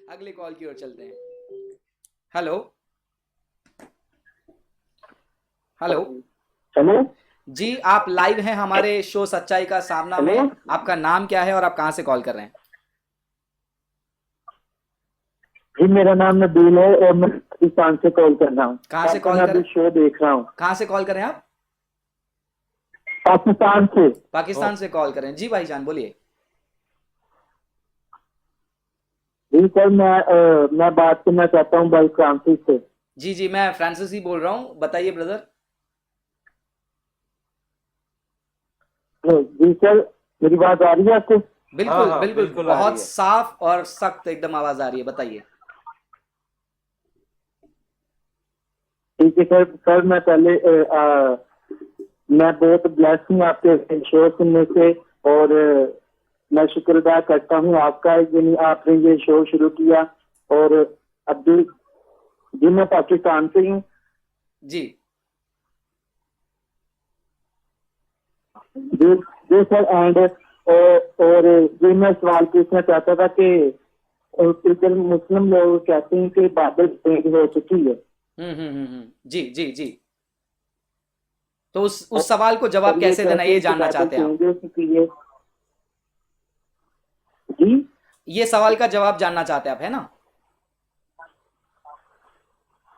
अगले कॉल की ओर चलते हैं। Hello hello. हेलो। जी आप लाइव हैं हमारे शो सच्चाई का सामना हेलो में। आपका नाम क्या है और आप कहाँ से कॉल कर रहे हैं? जी, मेरा नाम नबील है और मैं पाकिस्तान से कॉल कर रहा हूँ। कहाँ से आपका कॉल मैं कर रहे अभी हैं? शो देख रहा हूँ। कहाँ से कॉल कर रहे हैं आप? पाकिस्तान से। पाकिस्तान से कॉल कर रहे हैं जी भाईजान, बोलिए। जी सर, मैं बात करना चाहता हूँ भाई फ्रांसिस से। जी जी, मैं फ्रांसिस ही बोल रहा हूँ, बताइए ब्रदर। जी सर, मेरी बात आ रही है आपको? बिल्कुल हाँ बिल्कुल, बिल्कुल आ रही बहुत है। साफ और सख्त एकदम आवाज आ रही है, बताइए। ठीक है सर। सर मैं पहले मैं बहुत ब्लेस हूँ आपके शो सुनने से। और मैं शुक्र अदा करता हूँ आपका, यानी आपने ये शो शुरू किया। और अभी जी मैं पाकिस्तान से हूँ। जी जी जी सर। एंड और ये मैं सवाल पूछना चाहता था कि इधर मुस्लिम लोग कहते हैं कि बादल चेंज हो चुकी है। जी जी जी। तो और उस सवाल को जवाब सर ये कैसे देना, कहते ये हैं कि जानना बादल चाहते हैं आप? चेंज हो चुकी है। जी ये सवाल का जवाब जानना चाहते हैं आप, है ना?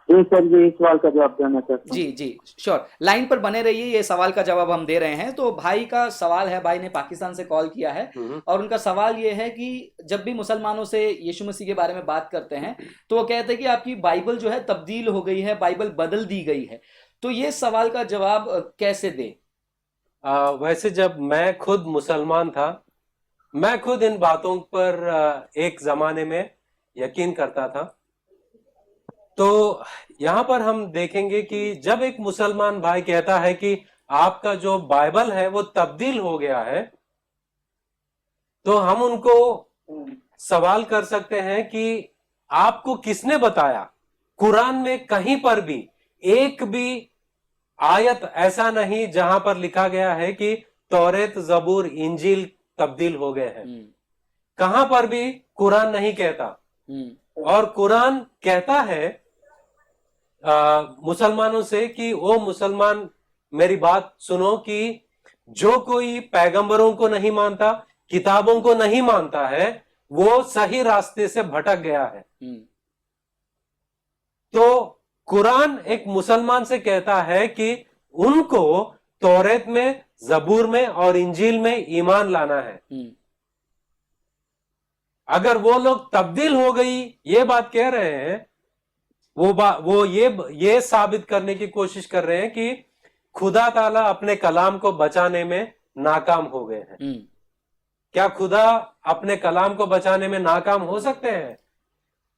जी सर, ये सवाल का जवाब देना चाहता जी हूँ। जी, श्योर, लाइन पर बने रहिए, ये सवाल का जवाब हम दे रहे हैं। तो भाई का सवाल है, भाई ने पाकिस्तान से कॉल किया है हम्म। और उनका सवाल ये है कि जब भी मुसलमानों से यीशु मसीह के बारे में बात करते हैं तो वो कहते हैं कि आपकी बाइबल जो है तब्दील हो गई है, बाइबल बदल दी गई है। तो ये सवाल का जवाब कैसे दे? वैसे जब मैं खुद मुसलमान था, मैं खुद इन बातों पर एक जमाने में यकीन करता था। तो यहाँ पर हम देखेंगे कि जब एक मुसलमान भाई कहता है कि आपका जो बाइबल है वो तब्दील हो गया है, तो हम उनको सवाल कर सकते हैं कि आपको किसने बताया? कुरान में कहीं पर भी एक भी आयत ऐसा नहीं जहां पर लिखा गया है कि तौरेत, जबूर, इंजील तब्दील हो गए हैं। हम्म कहां पर भी कुरान नहीं कहता। हम्म और कुरान कहता है मुसलमानों से कि ओ मुसलमान, मेरी बात सुनो कि जो कोई पैगंबरों को नहीं मानता, किताबों को नहीं मानता है, वो सही रास्ते से भटक गया है। हम्म तो कुरान एक मुसलमान से कहता है कि उनको तौरेत में, जबूर में और इंजील में ईमान लाना है। हम्म अगर वो लोग तब्दील हो गई ये बात कह रहे हैं, वो ये साबित करने की कोशिश कर रहे हैं कि खुदा ताला अपने कलाम को बचाने में नाकाम हो गए हैं। हम्म क्या खुदा अपने कलाम को बचाने में नाकाम हो सकते हैं?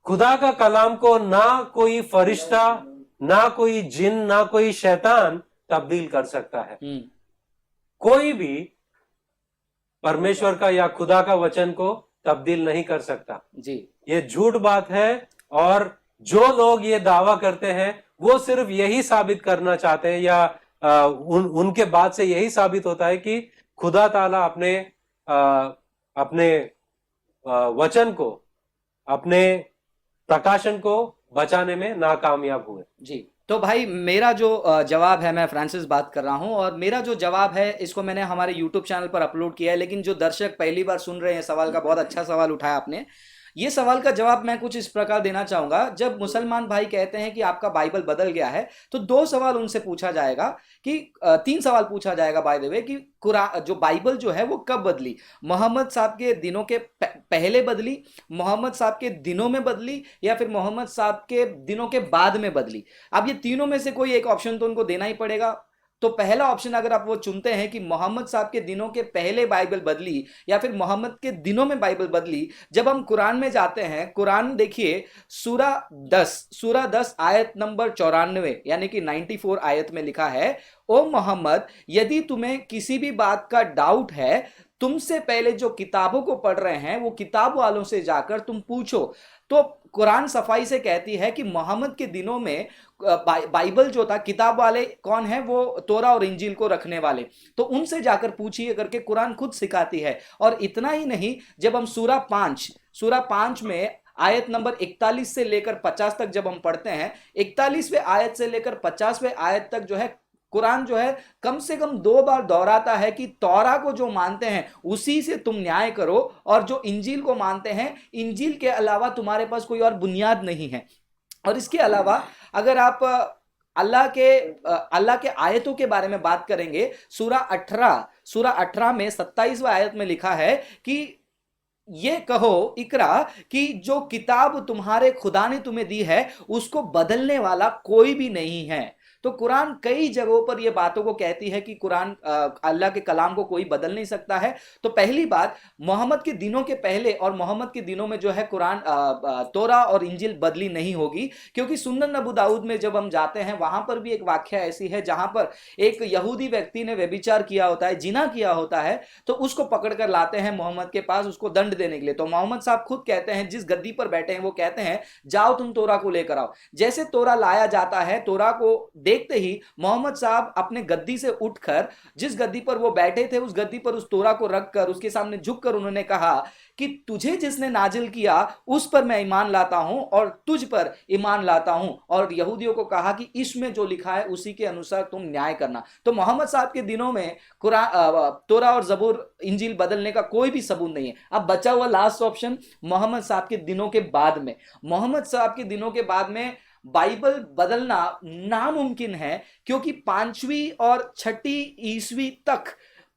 खुदा का कलाम को ना कोई फरिश्ता, ना कोई जिन, ना कोई शैतान तब्दील कर सकता है। हम्म कोई भी परमेश्वर का या खुदा का वचन को तब्दील नहीं कर सकता। जी ये झूठ बात है। और जो लोग ये दावा करते हैं वो सिर्फ यही साबित करना चाहते हैं, या उनके बात से यही साबित होता है कि खुदा ताला अपने वचन को, अपने प्रकाशन को बचाने में नाकामयाब हुए। जी। तो भाई मेरा जो जवाब है, मैं फ्रांसिस बात कर रहा हूं, और मेरा जो जवाब है इसको मैंने हमारे यूट्यूब चैनल पर अपलोड किया है। लेकिन जो दर्शक पहली बार सुन रहे हैं, सवाल का बहुत अच्छा सवाल उठाया आपने। ये सवाल का जवाब मैं कुछ इस प्रकार देना चाहूंगा। जब मुसलमान भाई कहते हैं कि आपका बाइबल बदल गया है, तो दो सवाल उनसे पूछा जाएगा कि तीन सवाल पूछा जाएगा बाय द वे, कि कुरान जो बाइबल जो है वो कब बदली? मोहम्मद साहब के दिनों के पहले बदली, मोहम्मद साहब के दिनों में बदली, या फिर मोहम्मद साहब के दिनों के बाद में बदली? अब ये तीनों में से कोई एक ऑप्शन तो उनको देना ही पड़ेगा। तो पहला ऑप्शन अगर आप वो चुनते हैं कि मोहम्मद साहब के दिनों के पहले बाइबल बदली या फिर मोहम्मद के दिनों में बाइबल बदली, जब हम कुरान में जाते हैं, कुरान देखिए, सूरा 10 आयत नंबर 94 यानी कि 94 आयत में लिखा है, ओ मोहम्मद, यदि तुम्हें किसी भी बात का डाउट है, तुमसे पहले जो किताबों को पढ़ रहे हैं वो किताब वालों से जाकर तुम पूछो। तो कुरान सफाई से कहती है कि मोहम्मद के दिनों में बाइबल जो था, किताब वाले कौन है? वो तोरा और इंजील को रखने वाले। तो उनसे जाकर पूछिए करके कुरान खुद सिखाती है। और इतना ही नहीं, जब हम सूरा 5 में आयत नंबर 41 से लेकर 50 तक जब हम पढ़ते हैं, 41वें आयत से लेकर 50वें आयत तक जो है कुरान जो है कम से कम 2 बार दोहराता है कि तौरा को जो मानते हैं उसी से तुम न्याय करो, और जो इंजील को मानते हैं, इंजील के अलावा तुम्हारे पास कोई और बुनियाद नहीं है। और इसके अलावा अगर आप अल्लाह के आयतों के बारे में बात करेंगे, सूरा 18 में 27वां आयत में लिखा है कि ये कहो इकरा कि जो किताब तुम्हारे खुदा ने तुम्हें दी है उसको बदलने वाला कोई भी नहीं है। तो कुरान कई जगहों पर ये बातों को कहती है कि कुरान अल्लाह के कलाम को कोई बदल नहीं सकता है। तो पहली बात, मोहम्मद के दिनों के पहले और मोहम्मद के दिनों में जो है कुरान तोरा और इंजिल बदली नहीं होगी, क्योंकि सुन्नन अबू दाऊद में जब हम जाते हैं वहां पर भी एक वाक्या ऐसी है जहां पर एक यहूदी व्यक्ति ने व्यभिचार किया होता है, जिना किया होता है, तो उसको पकड़ कर लाते हैं मोहम्मद के पास उसको दंड देने के लिए। तो मोहम्मद साहब खुद कहते हैं, जिस गद्दी पर बैठे हैं वो कहते हैं जाओ तुम तोरा को लेकर आओ। जैसे तोरा लाया जाता है, तोरा को देखते ही मोहम्मद साहब अपने गद्दी से उठकर जिस गद्दी पर वो बैठे थे उस गद्दी पर उस तोरा को रखकर उसके सामने झुककर उन्होंने कहा कि तुझे जिसने नाजिल किया उस पर मैं ईमान लाता हूं और तुझ पर ईमान लाता हूं, और यहूदियों को कहा कि इसमें जो लिखा है उसी के अनुसार तुम न्याय करना। तो मोहम्मद साहब के दिनों में तोरा और जबूर इंजील बदलने का कोई भी सबूत नहीं है। अब बचा हुआ लास्ट ऑप्शन मोहम्मद साहब के दिनों के बाद में, मोहम्मद साहब के दिनों के बाद में बाइबल बदलना नामुमकिन है, क्योंकि 5वीं और 6ठी ईस्वी तक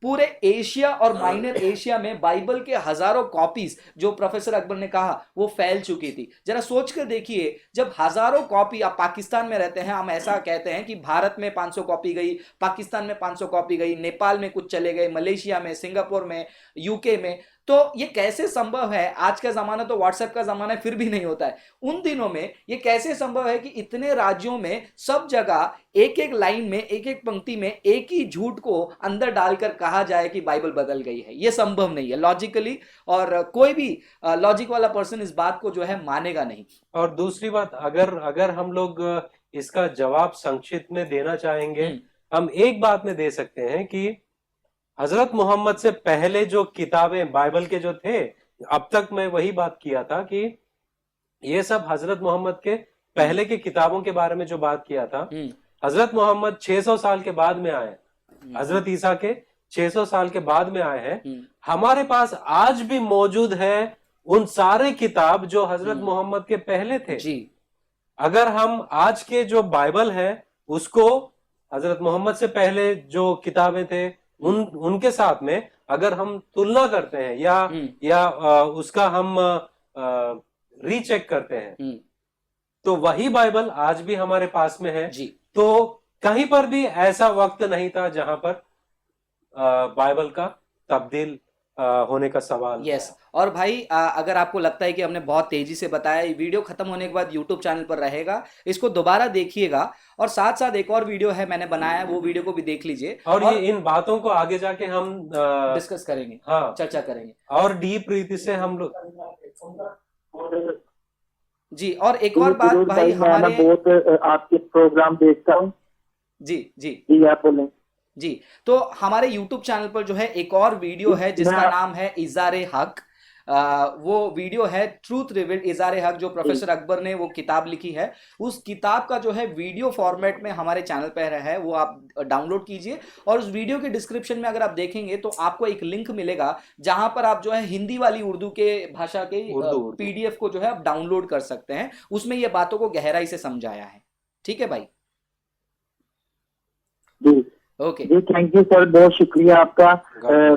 पूरे एशिया और माइनर एशिया में बाइबल के हजारों कॉपीज, जो प्रोफेसर अकबर ने कहा, वो फैल चुकी थी। जरा सोच कर देखिए, जब हजारों कॉपी, आप पाकिस्तान में रहते हैं, हम ऐसा कहते हैं कि भारत में 500 कॉपी गई, पाकिस्तान में 500 कॉपी गई, नेपाल में कुछ चले गए, मलेशिया में, सिंगापुर में, यूके में, तो ये कैसे संभव है? आज का जमाना तो व्हाट्सएप का जमाना है, फिर भी नहीं होता है। उन दिनों में ये कैसे संभव है कि इतने राज्यों में सब जगह एक एक लाइन में, एक एक पंक्ति में एक ही झूठ को अंदर डालकर कहा जाए कि बाइबल बदल गई है? ये संभव नहीं है लॉजिकली, और कोई भी लॉजिक वाला पर्सन इस बात को जो है मानेगा नहीं। और दूसरी बात, अगर हम लोग इसका जवाब संक्षिप्त में देना चाहेंगे, हम एक बात में दे सकते हैं कि हजरत मोहम्मद से पहले जो किताबें बाइबल के जो थे, अब तक मैं वही बात किया था कि ये सब हजरत मोहम्मद के पहले की किताबों के बारे में जो बात किया था, हजरत मोहम्मद 600 साल के बाद में आए, हजरत ईसा के 600 साल के बाद में आए हैं। हमारे पास आज भी मौजूद है उन सारे किताब जो हजरत मोहम्मद के पहले थे जी। अगर हम आज के जो बाइबल है उसको हजरत मोहम्मद से पहले जो किताबें थे उनके साथ में अगर हम तुलना करते हैं या उसका हम रीचेक करते हैं, तो वही बाइबल आज भी हमारे पास में है जी। तो कहीं पर भी ऐसा वक्त नहीं था जहां पर बाइबल का तब्दील होने का सवाल। यस। और भाई अगर आपको लगता है कि हमने बहुत तेजी से बताया, ये वीडियो खत्म होने के बाद यूट्यूब चैनल पर रहेगा, इसको दोबारा देखिएगा, और साथ साथ एक और वीडियो है मैंने बनाया, वो वीडियो को भी देख लीजिए, और ये इन बातों को आगे जाके हम डिस्कस करेंगे, हाँ, चर्चा करेंगे और डीप रीति से हम लोग जी। और एक और बात भाई, मैं बहुत आपके प्रोग्राम देखता हूँ जी आप बोलें जी। तो हमारे YouTube चैनल पर जो है एक और वीडियो है जिसका नाम है इज़ारे हक। वो वीडियो है ट्रूथ रिवील्ड, इज़ारे हक, जो प्रोफेसर अकबर ने वो किताब लिखी है। उस किताब का जो है वीडियो फॉर्मेट में हमारे चैनल पर है, वो आप डाउनलोड कीजिए, और उस वीडियो के डिस्क्रिप्शन में अगर आप देखेंगे तो आपको एक लिंक मिलेगा जहां पर आप जो है हिंदी वाली उर्दू के भाषा के PDF को जो है आप डाउनलोड कर सकते हैं। उसमें ये बातों को गहराई से समझाया है। ठीक है भाई, ओके जी, थैंक यू सर, बहुत शुक्रिया आपका।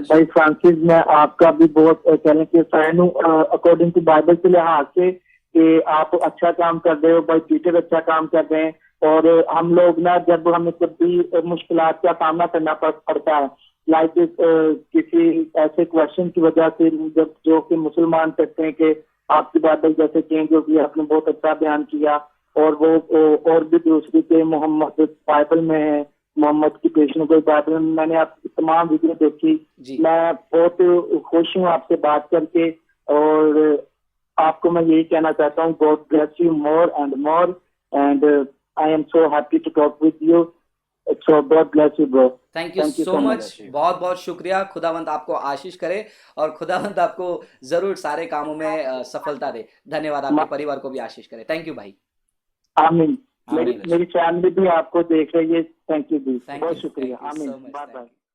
भाई फ्रांसिस, मैं आपका भी बहुत कहने के फैन हूँ अकॉर्डिंग टू बाइबल के लिहाज से, कि आप अच्छा काम कर रहे हो, भाई ट्विटर अच्छा काम कर रहे हैं, और हम लोग ना जब हमें कभी मुश्किलात का सामना करना पड़ता है, लाइक किसी ऐसे क्वेश्चन की वजह से जब जो कि मुसलमान कहते हैं कि आपकी बाइबल जैसे चेंज होगी, आपने बहुत अच्छा बयान किया, और वो और भी दूसरी के मोहम्मद बाइबल में है, मोहम्मद की पेशनों को बात में मैंने आपकी तमाम वीडियो देखी, मैं बहुत खुश हूँ आपसे बात करके, और आपको मैं यही कहना चाहता हूँ, God bless you more and more, and I am so happy to talk with you. So God bless you, bro. Thank you Thank you so so मच, much. बहुत बहुत शुक्रिया। खुदावंत आपको आशीष करे और खुदावंत आपको जरूर सारे कामों में सफलता दे। धन्यवाद, आपके मा- परिवार को भी आशीष करे। थैंक यू भाई। आमीन। आमीन। मेरी फैमिली भी आपको देख रही है। थैंक यू जी, थैंक बहुत यू, शुक्रिया। थैंक यू आमीन। So much, bye thank bye. You.